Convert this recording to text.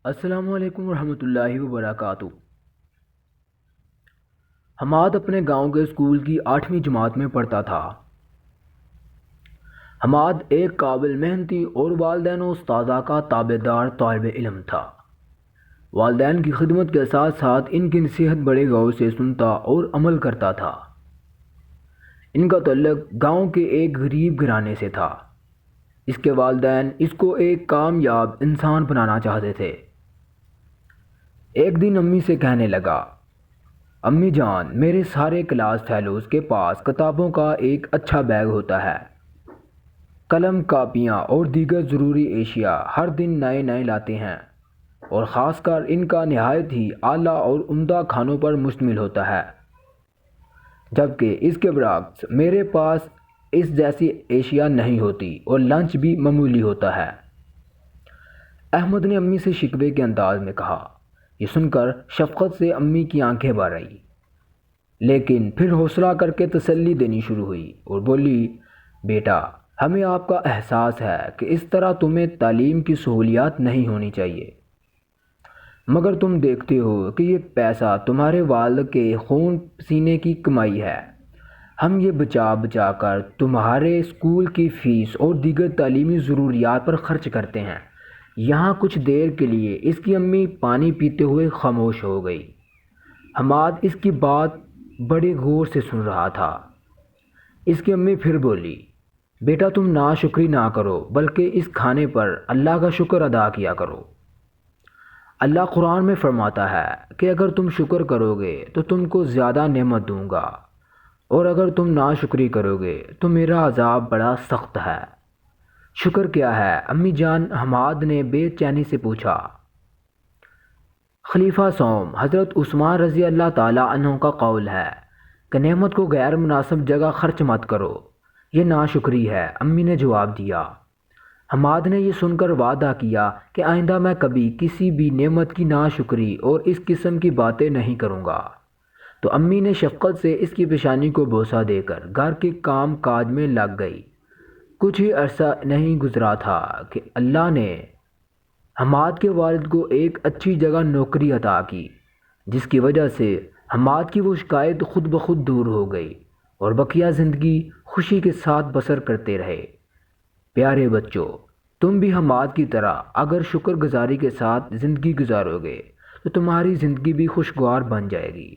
السلام علیکم ورحمۃ اللہ وبرکاتہ۔ حماد اپنے گاؤں کے اسکول کی 8ویں جماعت میں پڑھتا تھا۔ حماد ایک قابل، محنتی اور والدین و استاذہ کا تابع دار طالب علم تھا۔ والدین کی خدمت کے ساتھ ساتھ ان کی نصیحت بڑے غور سے سنتا اور عمل کرتا تھا۔ ان کا تعلق گاؤں کے ایک غریب گھرانے سے تھا۔ اس کے والدین اس کو ایک کامیاب انسان بنانا چاہتے تھے۔ ایک دن امی سے کہنے لگا، امی جان، میرے سارے کلاس فیلوز کے پاس کتابوں کا ایک اچھا بیگ ہوتا ہے۔ قلم، کاپیاں اور دیگر ضروری اشیاء ہر دن نئے نئے لاتے ہیں، اور خاص کر ان کا نہایت ہی اعلیٰ اور عمدہ کھانوں پر مشتمل ہوتا ہے، جبکہ اس کے برعکس میرے پاس اس جیسی اشیاء نہیں ہوتی اور لنچ بھی معمولی ہوتا ہے۔ احمد نے امی سے شکوے کے انداز میں کہا۔ یہ سن کر شفقت سے امی کی آنکھیں بھر آئیں، لیکن پھر حوصلہ کر کے تسلی دینی شروع ہوئی اور بولی، بیٹا، ہمیں آپ کا احساس ہے کہ اس طرح تمہیں تعلیم کی سہولیات نہیں ہونی چاہیے، مگر تم دیکھتے ہو کہ یہ پیسہ تمہارے والد کے خون پسینے کی کمائی ہے۔ ہم یہ بچا بچا کر تمہارے اسکول کی فیس اور دیگر تعلیمی ضروریات پر خرچ کرتے ہیں۔ یہاں کچھ دیر کے لیے اس کی امی پانی پیتے ہوئے خاموش ہو گئی۔ حماد اس کی بات بڑے غور سے سن رہا تھا۔ اس کی امی پھر بولی، بیٹا، تم ناشکری نہ کرو بلکہ اس کھانے پر اللہ کا شکر ادا کیا کرو۔ اللہ قرآن میں فرماتا ہے کہ اگر تم شکر کرو گے تو تم کو زیادہ نعمت دوں گا، اور اگر تم ناشکری کرو گے تو میرا عذاب بڑا سخت ہے۔ شکر کیا ہے امی جان؟ حماد نے بے چینی سے پوچھا۔ خلیفہ سوم حضرت عثمان رضی اللہ تعالیٰ عنہ کا قول ہے کہ نعمت کو غیر مناسب جگہ خرچ مت کرو، یہ ناشکری ہے، امی نے جواب دیا۔ حماد نے یہ سن کر وعدہ کیا کہ آئندہ میں کبھی کسی بھی نعمت کی ناشکری اور اس قسم کی باتیں نہیں کروں گا۔ تو امی نے شفقت سے اس کی پیشانی کو بوسہ دے کر گھر کے کام کاج میں لگ گئی۔ کچھ ہی عرصہ نہیں گزرا تھا کہ اللہ نے حماد کے والد کو ایک اچھی جگہ نوکری عطا کی، جس کی وجہ سے حماد کی وہ شکایت خود بخود دور ہو گئی اور بقیہ زندگی خوشی کے ساتھ بسر کرتے رہے۔ پیارے بچوں، تم بھی حماد کی طرح اگر شکر گزاری کے ساتھ زندگی گزارو گے تو تمہاری زندگی بھی خوشگوار بن جائے گی۔